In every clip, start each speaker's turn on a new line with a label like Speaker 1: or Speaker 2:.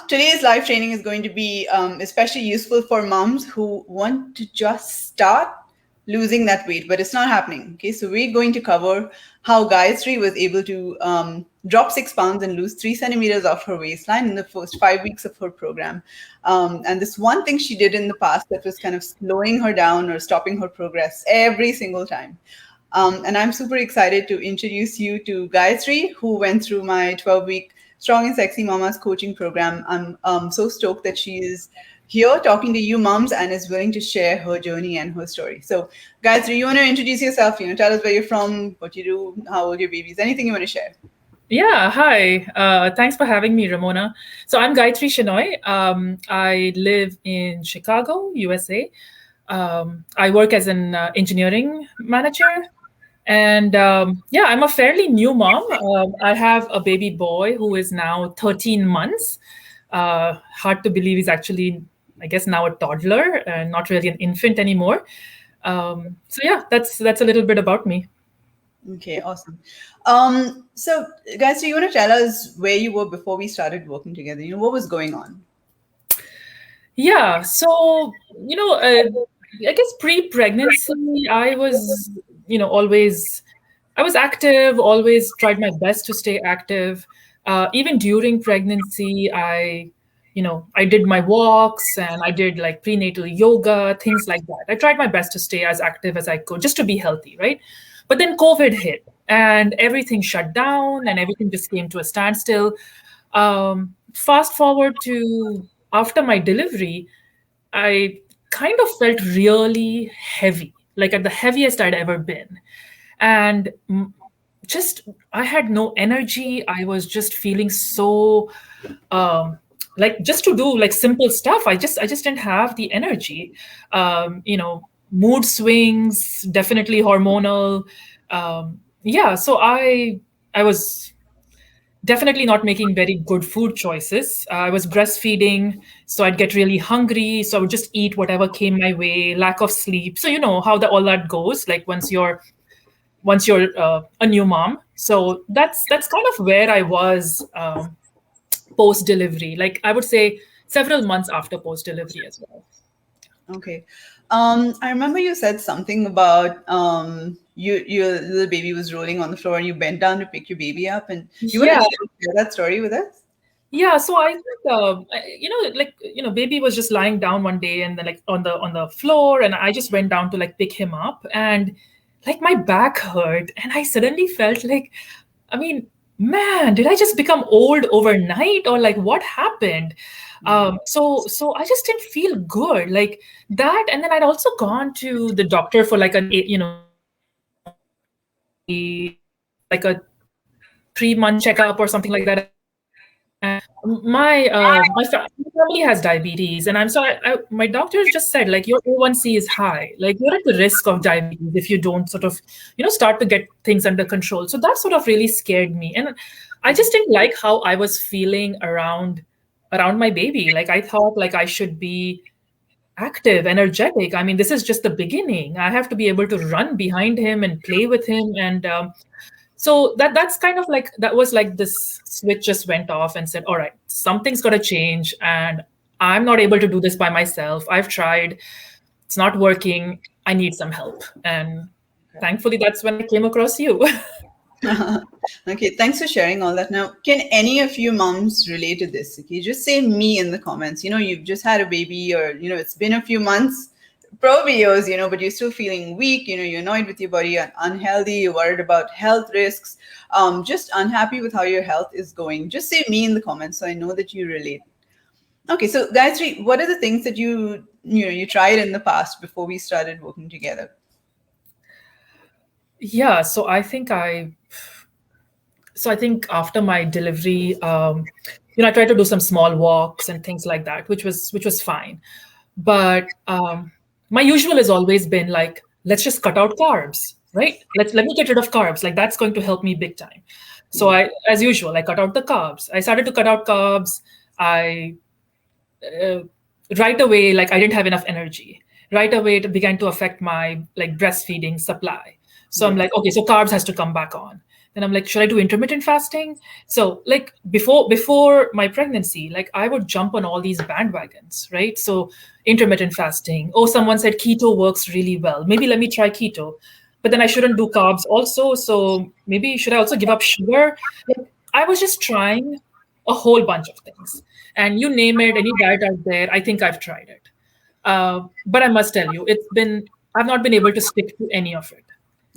Speaker 1: today's live training is going to be especially useful for moms who want to just start losing that weight, but it's not happening. Okay, so we're going to cover how Gayatri was able to drop 6 pounds and lose 3 centimeters off her waistline in the first 5 weeks of her program. And this one thing she did in the past that was kind of slowing her down or stopping her progress every single time. And I'm super excited to introduce you to Gayatri, who went through my 12-week Strong and Sexy Mamas coaching program. I'm so stoked that she is here talking to you moms and is willing to share her journey and her story. So, Gayatri, you want to introduce yourself? Tell us where you're from, what you do, how old your baby is, anything you want to share.
Speaker 2: Yeah, hi. Thanks for having me, Ramona. So I'm Gayatri Shenoy. I live in Chicago, USA. I work as an engineering manager. And I'm a fairly new mom. I have a baby boy who is now 13 months. Hard to believe he's actually, I guess, now a toddler and not really an infant anymore. That's a little bit about me.
Speaker 1: Okay, awesome. So, guys, you want to tell us where you were before we started working together? What was going on?
Speaker 2: Yeah, so, I guess pre-pregnancy, I was, I was active, always tried my best to stay active. Even during pregnancy, I did my walks and I did like prenatal yoga, things like that. I tried my best to stay as active as I could, just to be healthy, right? But then COVID hit and everything shut down and everything just came to a standstill. Fast forward to after my delivery, I kind of felt really heavy, like at the heaviest I'd ever been. And I had no energy. I was just feeling so like just to do like simple stuff. I just didn't have the energy. Mood swings, definitely hormonal. So I was definitely not making very good food choices. I was breastfeeding, so I'd get really hungry. So I would just eat whatever came my way, lack of sleep. So you know how all that goes, like once you're a new mom. So that's kind of where I was post delivery. Like I would say several months after post delivery as well.
Speaker 1: Okay. I remember you said something about your little baby was rolling on the floor and you bent down to pick your baby up, and you want to share that story with us?
Speaker 2: Yeah, so I think baby was just lying down one day and then like on the floor, and I just went down to like pick him up, and like my back hurt, and I suddenly felt like, I mean, man, did I just become old overnight, or like what happened? So I just didn't feel good like that, and then I'd also gone to the doctor for like like a 3-month checkup or something like that. And my family has diabetes, and my doctors just said like your A1C is high, like you're at the risk of diabetes if you don't sort of start to get things under control. So that sort of really scared me, and I just didn't like how I was feeling around my baby. Like I thought like I should be active, energetic. I mean, this is just the beginning. I have to be able to run behind him and play with him, and so that's kind of like, that was like this switch just went off and said, all right, something's got to change, and I'm not able to do this by myself. I've tried, it's not working. I need some help. And thankfully, that's when I came across you.
Speaker 1: Okay, thanks for sharing all that. Now, can any of you moms relate to this? Okay, just say me in the comments. You've just had a baby, or it's been a few months, probably years, but you're still feeling weak, you're annoyed with your body and unhealthy, you're worried about health risks, just unhappy with how your health is going. Just say me in the comments so I know that you relate. Okay, so Gayatri, what are the things that you tried in the past before we started working together?
Speaker 2: Yeah, so I think after my delivery, I tried to do some small walks and things like that, which was fine. But my usual has always been like, let's just cut out carbs, right? Let me get rid of carbs. Like that's going to help me big time. So as usual, I cut out the carbs. I started to cut out carbs. Right away, like I didn't have enough energy. Right away, it began to affect my like breastfeeding supply. So I'm like, okay, so carbs has to come back on. And I'm like, should I do intermittent fasting? So like before my pregnancy, like I would jump on all these bandwagons, right? So intermittent fasting. Oh, someone said keto works really well. Maybe let me try keto. But then I shouldn't do carbs also. So maybe should I also give up sugar? Like, I was just trying a whole bunch of things. And you name it, any diet out there, I think I've tried it. But I must tell you, I've not been able to stick to any of it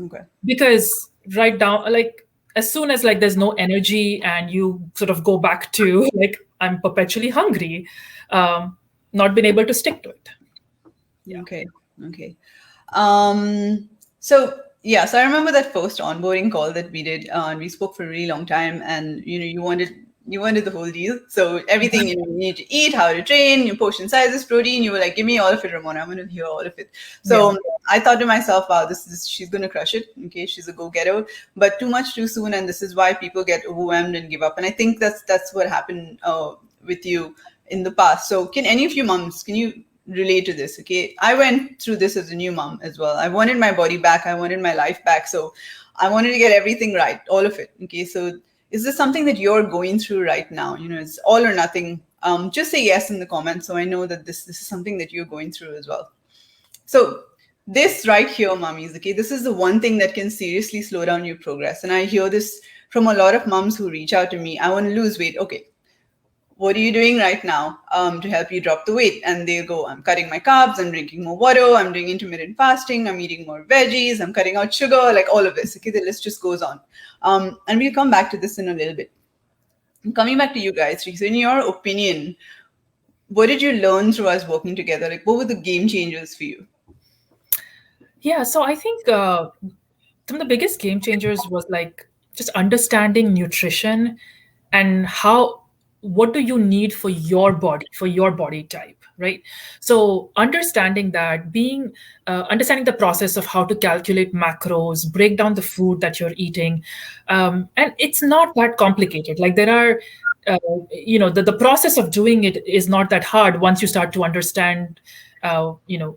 Speaker 1: Okay.
Speaker 2: because right down, like as soon as like there's no energy and you sort of go back to like I'm perpetually hungry, not been able to stick to it. Yeah.
Speaker 1: Okay. Okay. So yeah, so I remember that first onboarding call that we did, and we spoke for a really long time, and you wanted the whole deal. So everything, you need to eat, how to train, your portion sizes, protein. You were like, give me all of it, Ramona. I'm going to hear all of it. So
Speaker 2: Yeah.
Speaker 1: I thought to myself, wow, she's going to crush it. Okay, she's a go-getter, but too much too soon, and this is why people get overwhelmed and give up. And I think that's what happened with you in the past. So can any of you moms, can you relate to this? Okay, I went through this as a new mom as well. I wanted my body back, I wanted my life back, so I wanted to get everything right, all of it. Okay, so is this something that you're going through right now? It's all or nothing. Just say yes in the comments so I know that this is something that you're going through as well. So this right here, mummies, okay, this is the one thing that can seriously slow down your progress. And I hear this from a lot of moms who reach out to me. I want to lose weight. Okay, what are you doing right now to help you drop the weight? And they go, I'm cutting my carbs, I'm drinking more water, I'm doing intermittent fasting, I'm eating more veggies, I'm cutting out sugar, like all of this. Okay, the list just goes on. And we'll come back to this in a little bit. Coming back to you guys, so in your opinion, what did you learn through us working together? Like, what were the game changers for you?
Speaker 2: Yeah. So I think some of the biggest game changers was like just understanding nutrition and what do you need for your body type, right? So understanding that, being understanding the process of how to calculate macros, break down the food that you're eating, and it's not that complicated. Like there are the process of doing it is not that hard once you start to understand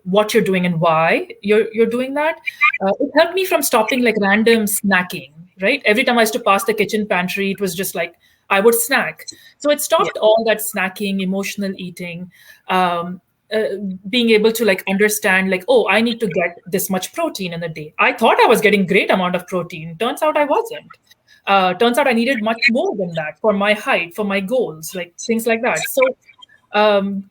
Speaker 2: what you're doing and why you're doing that. It helped me from stopping like random snacking, right? Every time I used to pass the kitchen pantry, it was just like I would snack. So it stopped all that snacking, emotional eating, being able to like understand like, oh, I need to get this much protein in a day. I thought I was getting great amount of protein. Turns out I wasn't. Turns out I needed much more than that for my height, for my goals, like things like that. So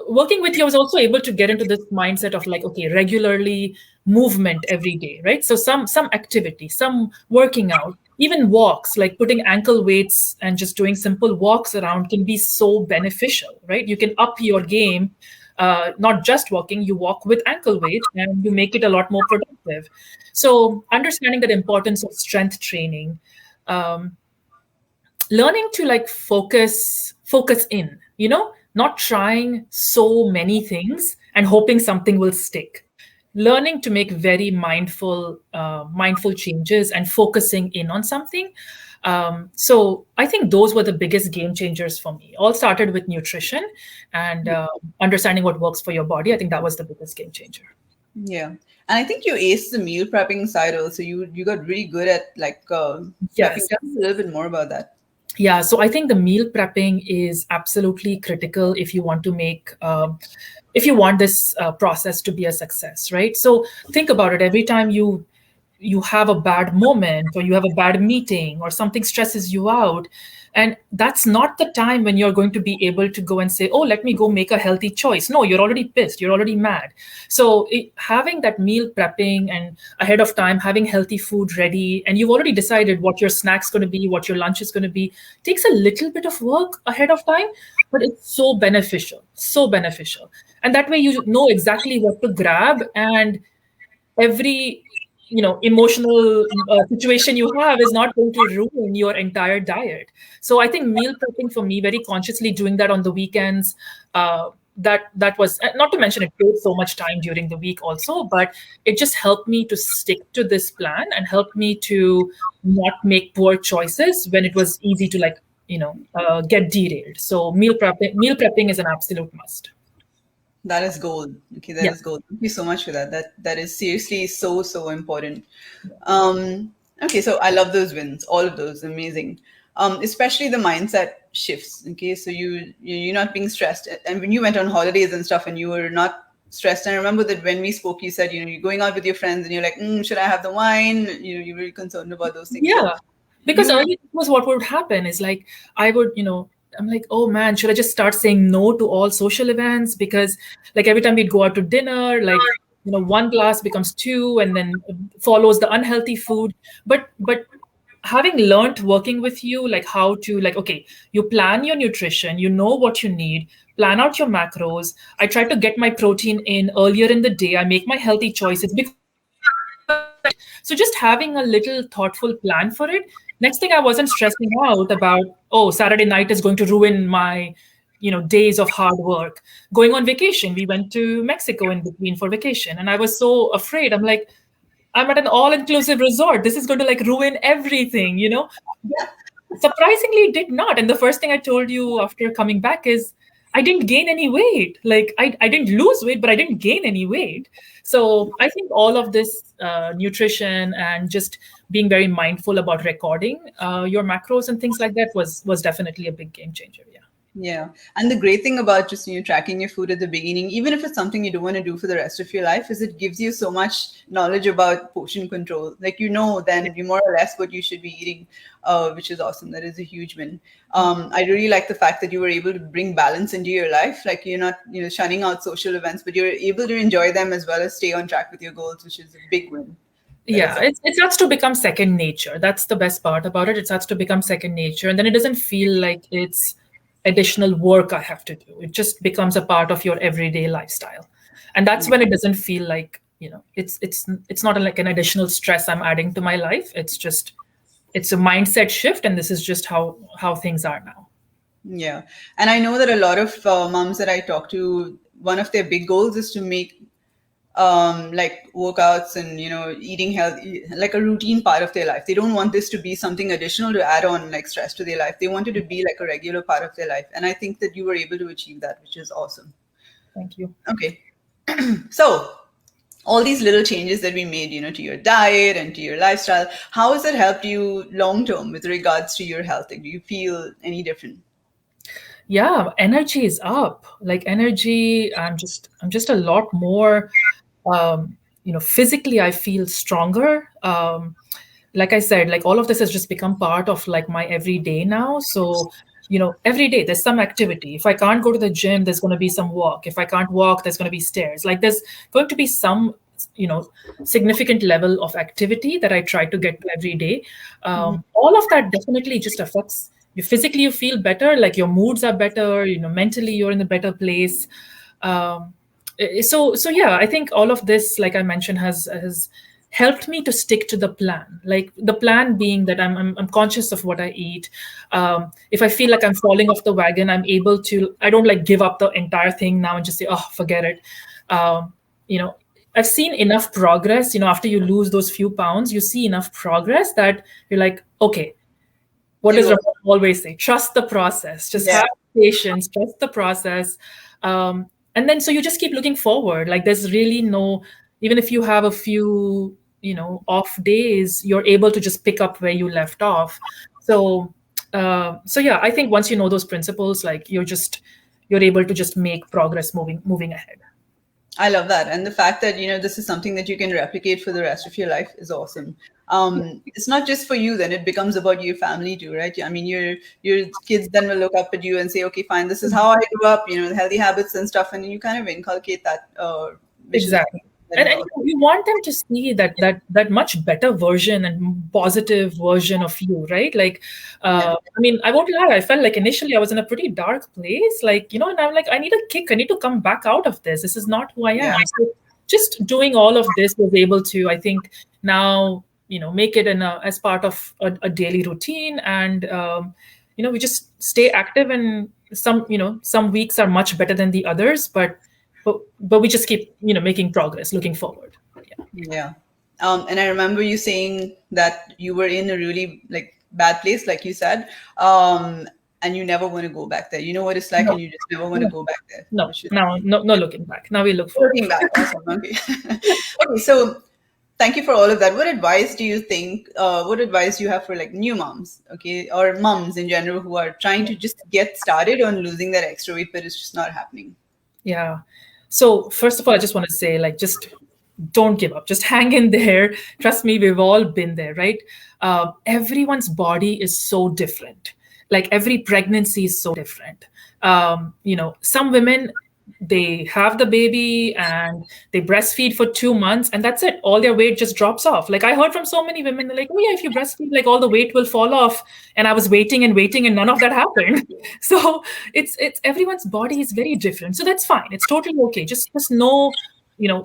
Speaker 2: working with you, I was also able to get into this mindset of like, okay, regularly movement every day, right? So some activity, some working out, even walks, like putting ankle weights and just doing simple walks around can be so beneficial, right? You can up your game, not just walking, you walk with ankle weights and you make it a lot more productive. So understanding the importance of strength training, learning to like focus in, not trying so many things and hoping something will stick. Learning to make very mindful changes and focusing in on something. So I think those were the biggest game changers for me. All started with nutrition and understanding what works for your body. I think that was the biggest game changer.
Speaker 1: Yeah. And I think you aced the meal prepping side also. You got really good at like prepping.
Speaker 2: Yes.
Speaker 1: Tell us a little bit more about that.
Speaker 2: Yeah, so I think the meal prepping is absolutely critical if you want to if you want this process to be a success, right? So think about it. Every time you have a bad moment or you have a bad meeting or something stresses you out, and that's not the time when you're going to be able to go and say, oh, let me go make a healthy choice. No, you're already pissed, you're already mad. So having that meal prepping and ahead of time having healthy food ready, and you've already decided what your snack's going to be, what your lunch is going to be, takes a little bit of work ahead of time, but it's so beneficial, and that way you know exactly what to grab, and every emotional situation you have is not going to ruin your entire diet. So I think meal prepping for me, very consciously doing that on the weekends, that was, not to mention it took so much time during the week also, but it just helped me to stick to this plan and helped me to not make poor choices when it was easy to like get derailed. So meal prepping is an absolute must.
Speaker 1: That is gold. Okay, that is gold. Thank you so much for that. That is seriously so important. Okay, so I love those wins, all of those, amazing. Especially the mindset shifts. Okay, so you're not being stressed, and when you went on holidays and stuff, and you were not stressed. And I remember that when we spoke, you said you're going out with your friends, and you're like, should I have the wine? You're really concerned about those things. So
Speaker 2: Yeah, because
Speaker 1: you,
Speaker 2: earlier it was what would happen is like I would, I'm like, oh man, should I just start saying no to all social events? Because like every time we'd go out to dinner, like one glass becomes two, and then follows the unhealthy food. But having learned working with you, like how to like, okay, you plan your nutrition, you know what you need, plan out your macros. I try to get my protein in earlier in the day. I make my healthy choices before so just having a little thoughtful plan for it. Next thing I wasn't stressing out about, oh, Saturday night is going to ruin my, days of hard work. Going on vacation, we went to Mexico in between for vacation. And I was so afraid. I'm like, I'm at an all-inclusive resort. This is going to like ruin everything. Surprisingly, it did not. And the first thing I told you after coming back is I didn't gain any weight. Like I didn't lose weight, but I didn't gain any weight. So I think all of this nutrition and just being very mindful about recording your macros and things like that was definitely a big game changer. Yeah.
Speaker 1: Yeah. And the great thing about just tracking your food at the beginning, even if it's something you don't want to do for the rest of your life, is it gives you so much knowledge about portion control. Like then you more or less what you should be eating, which is awesome. That is a huge win. I really like the fact that you were able to bring balance into your life. Like you're not shunning out social events, but you're able to enjoy them as well as stay on track with your goals, which is a big win.
Speaker 2: Yeah, it starts to become second nature. That's the best part about it. It starts to become second nature, and then it doesn't feel like it's additional work I have to do. It just becomes a part of your everyday lifestyle, and that's when it doesn't feel like it's not like an additional stress I'm adding to my life. It's a mindset shift, and this is just how things are now.
Speaker 1: Yeah, and I know that a lot of moms that I talk to, one of their big goals is to make like workouts and eating healthy like a routine part of their life. They don't want this to be something additional to add on like stress to their life. They want it to be like a regular part of their life, and I think that you were able to achieve that, which is awesome.
Speaker 2: Thank you.
Speaker 1: Okay. So all these little changes that we made to your diet and to your lifestyle, how has it helped you long term with regards to your health? Like, do you feel any different?
Speaker 2: Yeah, energy is up. Like energy, I'm just a lot more physically I feel stronger. Like I said, like all of this has just become part of like my everyday now. So every day there's some activity. If I can't go to the gym, there's going to be some walk. If I can't walk, there's going to be stairs. Like there's going to be some significant level of activity that I try to get to every day. All of that definitely just affects you physically. You feel better, like your moods are better, mentally you're in a better place. So yeah, I think all of this, like I mentioned, has helped me to stick to the plan. Like the plan being that I'm conscious of what I eat. If I feel like I'm falling off the wagon, I don't like give up the entire thing now and just say, oh, forget it. I've seen enough progress. After you lose those few pounds, you see enough progress that you're like, okay, what does Ramon always say? Trust the process. Just have patience. Trust the process. And then so you just keep looking forward. Like there's really even if you have a few off days, you're able to just pick up where you left off. So yeah, I think once you know those principles, like you're able to just make progress moving ahead.
Speaker 1: I love that. And the fact that, this is something that you can replicate for the rest of your life is awesome. It's not just for you, then it becomes about your family too, right? I mean, your kids then will look up at you and say, okay, fine, this is how I grew up, the healthy habits and stuff. And you kind of inculcate that.
Speaker 2: Exactly. And you want them to see that much better version and positive version of you, right? Like, I mean, I won't lie. I felt like initially I was in a pretty dark place, like, and I'm like, I need a kick. I need to come back out of this. This is not who I am. So just doing all of this was able to, I think, now, make it as part of a daily routine. And, we just stay active, and some weeks are much better than the others, but we just keep making progress, looking forward.
Speaker 1: Yeah. And I remember you saying that you were in a really like bad place, like you said, and you never want to go back there. You know what it's like, and you just never want to go back there.
Speaker 2: No looking back. Now we look forward.
Speaker 1: Looking back. Awesome. Okay. Okay, so thank you for all of that. What advice do you think, what advice do you have for like new moms, okay, or moms in general who are trying to just get started on losing that extra weight, but it's just not happening?
Speaker 2: Yeah. So first of all, I just want to say, like, just don't give up. Just hang in there. Trust me, we've all been there, right? Everyone's body is so different. Like every pregnancy is so different. Some women, they have the baby and they breastfeed for 2 months, and that's it. All their weight just drops off. Like I heard from so many women, they're like, "Oh yeah, if you breastfeed, like all the weight will fall off." And I was waiting and waiting, and none of that happened. So it's everyone's body is very different. So that's fine. It's totally okay. Just know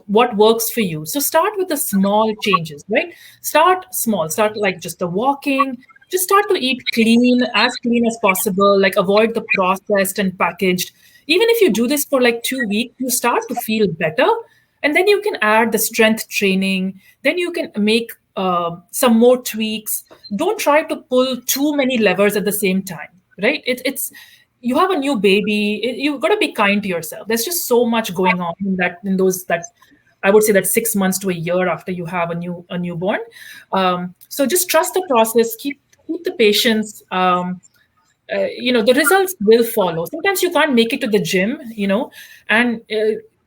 Speaker 2: what works for you. So start with the small changes, right? Start small. Start like just the walking. Just start to eat clean as possible. Like avoid the processed and packaged. Even if you do this for like 2 weeks, you start to feel better, and then you can add the strength training. Then you can make some more tweaks. Don't try to pull too many levers at the same time, right? It's you have a new baby. You've got to be kind to yourself. There's just so much going on in those that I would say that 6 months to a year after you have a newborn. So just trust the process. Keep the patience. The results will follow. Sometimes you can't make it to the gym, and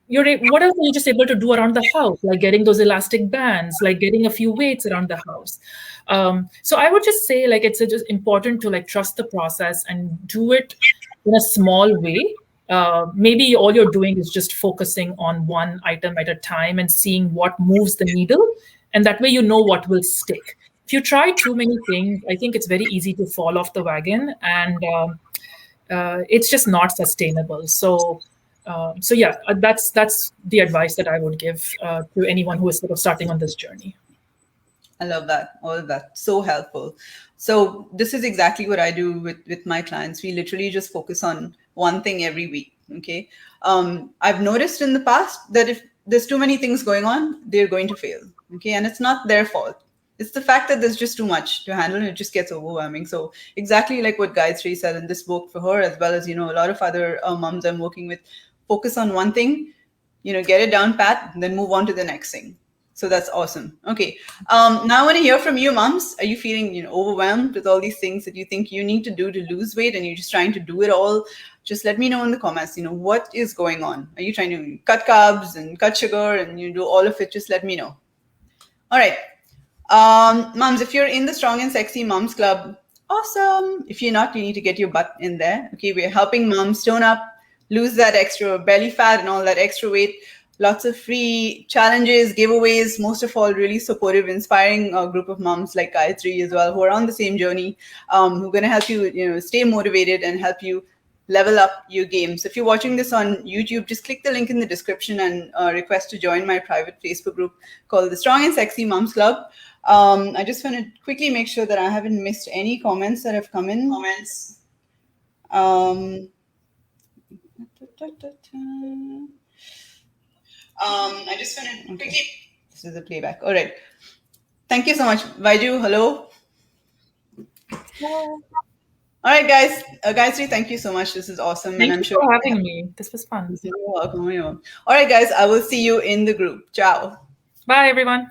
Speaker 2: what else are you just able to do around the house, like getting those elastic bands, like getting a few weights around the house. So I would just say, like, it's just important to like trust the process and do it in a small way. Maybe all you're doing is just focusing on one item at a time and seeing what moves the needle, and that way you know what will stick. If you try too many things, I think it's very easy to fall off the wagon, and it's just not sustainable. So yeah, that's the advice that I would give to anyone who is sort of starting on this journey.
Speaker 1: I love that. All of that. So helpful. So this is exactly what I do with my clients. We literally just focus on one thing every week. Okay. I've noticed in the past that if there's too many things going on, they're going to fail. Okay. And it's not their fault. It's the fact that there's just too much to handle and it just gets overwhelming. So exactly like what Gayatri said in this book for her, as well as, a lot of other moms I'm working with, focus on one thing, get it down pat, and then move on to the next thing. So that's awesome. Okay. Now I want to hear from you, moms. Are you feeling, overwhelmed with all these things that you think you need to do to lose weight and you're just trying to do it all? Just let me know in the comments, what is going on? Are you trying to cut carbs and cut sugar and you do all of it? Just let me know. All right. Moms, if you're in the Strong and Sexy Moms Club, awesome. If you're not, you need to get your butt in there. Okay. We're helping moms tone up, lose that extra belly fat and all that extra weight. Lots of free challenges, giveaways, most of all, really supportive, inspiring group of moms like Gayatri as well, who are on the same journey, who are going to help you, stay motivated and help you level up your game. So if you're watching this on YouTube, just click the link in the description and request to join my private Facebook group called the Strong and Sexy Moms Club. I just want to quickly make sure that I haven't missed any comments that have come in. I just want to quickly. This is a playback. All right. Thank you so much. Vaiju, hello. All right, guys. Gayatri, thank you so much. This is awesome.
Speaker 2: Thank you for having me. This was fun.
Speaker 1: You're welcome. All right, guys. I will see you in the group. Ciao.
Speaker 2: Bye, everyone.